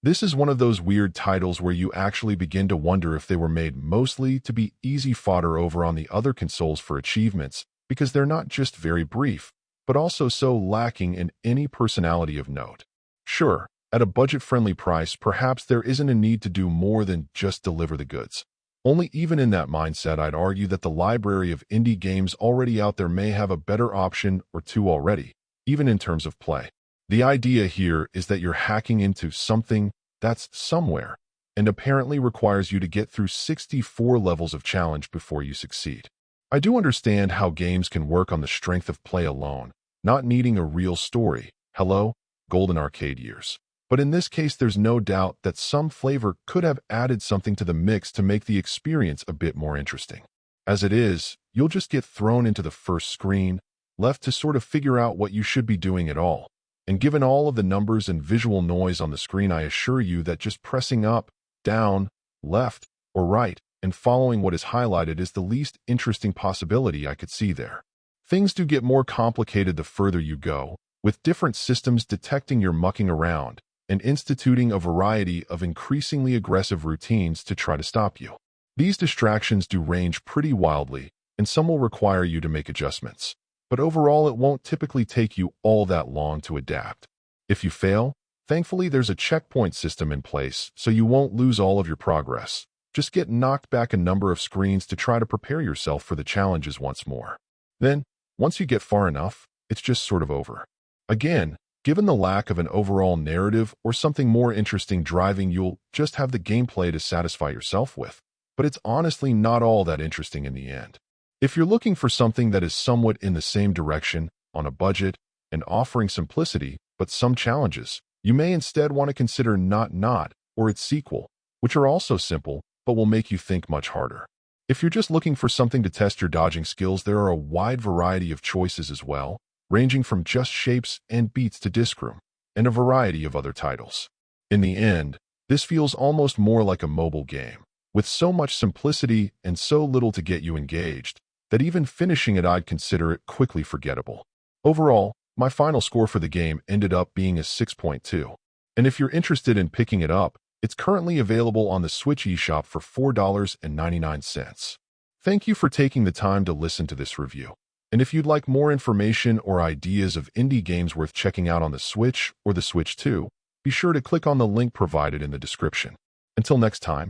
This is one of those weird titles where you actually begin to wonder if they were made mostly to be easy fodder over on the other consoles for achievements, because they're not just very brief, but also so lacking in any personality of note. Sure, at a budget-friendly price, perhaps there isn't a need to do more than just deliver the goods. Only even in that mindset, I'd argue that the library of indie games already out there may have a better option or two already, even in terms of play. The idea here is that you're hacking into something that's somewhere, and apparently requires you to get through 64 levels of challenge before you succeed. I do understand how games can work on the strength of play alone, not needing a real story. Hello, golden arcade years. But in this case, there's no doubt that some flavor could have added something to the mix to make the experience a bit more interesting. As it is, you'll just get thrown into the first screen, left to sort of figure out what you should be doing at all. And given all of the numbers and visual noise on the screen, I assure you that just pressing up, down, left, or right, and following what is highlighted is the least interesting possibility I could see there. Things do get more complicated the further you go, with different systems detecting you're mucking around and instituting a variety of increasingly aggressive routines to try to stop you. These distractions do range pretty wildly, and some will require you to make adjustments. But overall, it won't typically take you all that long to adapt. If you fail, thankfully there's a checkpoint system in place, so you won't lose all of your progress. Just get knocked back a number of screens to try to prepare yourself for the challenges once more. Then, once you get far enough, it's just sort of over. Again, given the lack of an overall narrative or something more interesting driving, you'll just have the gameplay to satisfy yourself with. But it's honestly not all that interesting in the end. If you're looking for something that is somewhat in the same direction, on a budget, and offering simplicity, but some challenges, you may instead want to consider Not or its sequel, which are also simple, but will make you think much harder. If you're just looking for something to test your dodging skills, there are a wide variety of choices as well, ranging from just shapes and beats to Disc Room, and a variety of other titles. In the end, this feels almost more like a mobile game, with so much simplicity and so little to get you engaged, that even finishing it I'd consider it quickly forgettable. Overall, my final score for the game ended up being a 6.2. And if you're interested in picking it up, it's currently available on the Switch eShop for $4.99. Thank you for taking the time to listen to this review. And if you'd like more information or ideas of indie games worth checking out on the Switch or the Switch 2, be sure to click on the link provided in the description. Until next time,